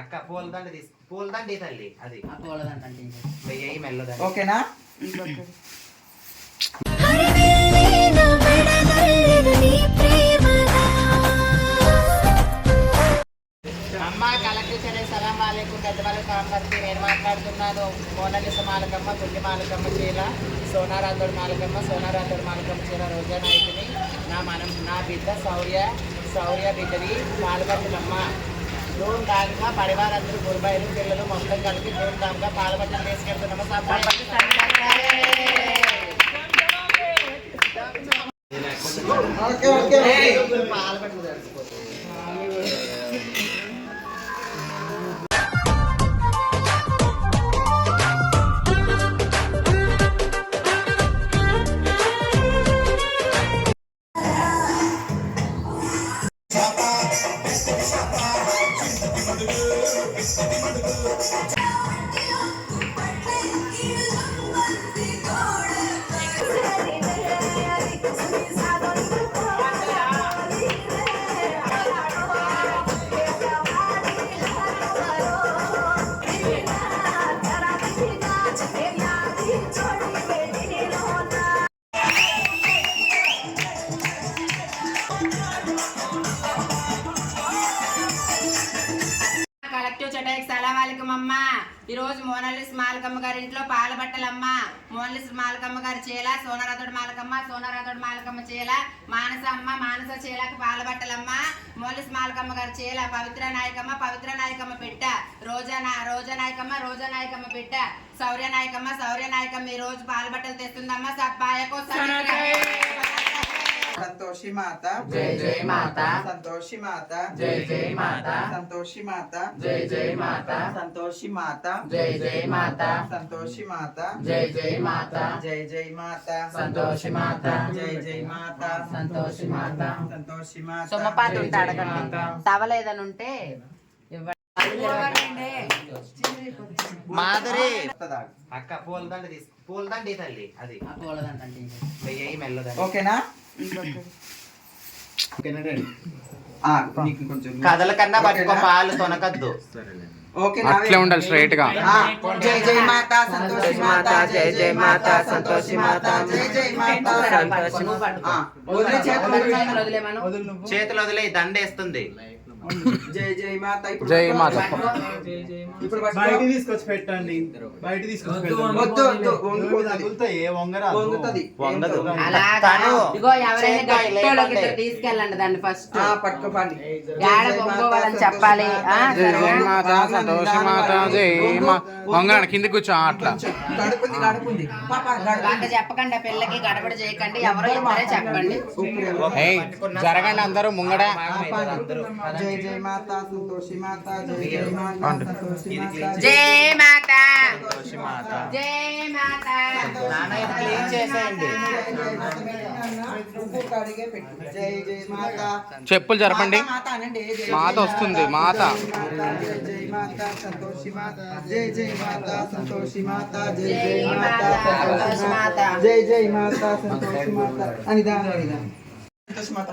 అక్క పూలదండ తీసు పూలదండ తల్లి అది పూలదండ అంటే వెయ్యి మెల్లదండ ఓకేనా? అమ్మ కలెక్టర్ సరే సలాం వాలేకుం పెద్దవాళ్ళ కాంపత్తి నేను మాట్లాడుతున్నాను. మోనాలిసా మాలకమ్మ, గుండి మాలకమ్మ చీర, సోనారాథోడ్ మాలకమ్మ, సోనారాథోడ్ మాలకమ్మ చీర, రోజా నాయకుని నా బిడ్డ శౌర్య బిడ్డది పాల్పడుతున్నమ్మ. ధూమ్ ధామ్గా పరివారందరూ గురుబాయిలు పిల్లలు మొత్తం కలిపి ధూమ్ ధామ్గా పాల్పట్టలు తీసుకెళ్తున్నాము. పాల్పట్టలు తెలిసిపోతుంది. అమ్మ ఈరోజు మోనాలిసా మాలకమ్మ గారి ఇంట్లో పాల బట్టలమ్మ. మోనాలిసా మాలకమ్మ గారి చేల, సోనారాథోడ్ మాలకమ్మ చేల, మానస చేలకు పాల బట్టలమ్మ. మోనాలిసా మాలకమ్మ గారి చేల, పవిత్ర నాయకమ్మ పెట్ట, రోజా నాయకమ్మ పెట్ట, శౌర్య నాయకమ్మ ఈ రోజు పాల బట్టలు తెస్తుందమ్మ. సబ్బాయకో సంతోషి మాత జై జై మాత, సంతోషి మాత జై జై మాత, సంతోషి మాత జై జై మాత, సంతోషి మాత జై జై మాత, సంతోషి మాత జై జై మాత, జై జై మాత సంతోషి మాత, జై జై మాత సంతోషి మాత. సంతోషి మాత. సొమ్మపాత ఉంటే అడగండి, తవలేదని ఉంటే మాధురి అక్క పూలదండ తీసు పూలదండ తల్లి అది పూలదండ అంటే వెయ్యి మెల్లదండ. ఓకేనా? కథల కన్నా పట్టుకో, పాలు తొనకద్దు. అట్లే ఉండాలి స్ట్రైట్ గా. జై జై మాత సంతోషి మాత, జై జై మాత సంతోషి మాత, జై జై మాత చేతులు వదిలే దండేస్తుంది. జై జై మాత. జై మాత. ఇప్పుడు బయట తీసుకొచ్చి పెట్టండి, బయట తీసుకొచ్చి పెట్టండి. వంగుతుంది. ఇగో ఎవరైనా గట్టోళ్ళకి తీసుకెళ్ళండి దాన్ని ఫస్ట్ పట్టుకోపండి. పొంగోవాలని చెప్పాలి. జై జై మాత సంతోషి మాత జై వంగరాడు కింద కూర్చో అట్లా. గడుపుంది గంట చెప్పకండి, పిల్లకి గడబడి చేయకండి, ఎవరో ఇద్దరే చెప్పండి. ఏయ్ జరగండి అందరూ ముంగడ. జై జై మాత సంతోషి మాత, జై జై మాత సంతోషి మాత, జై మాత, జై మాత. జై మాత. క్లీన్ చేసేయండి. జై జై మాత. చెప్పులు జరపండి. మాత వస్తుంది. మాత జై జై మాత సంతోషి మాత, జై జై మాత సంతోషి మాత, జై జై మాత సంతోషి మాత, జై జై మాత సంతోషి మాత. అనిదా సంతోషి మాత.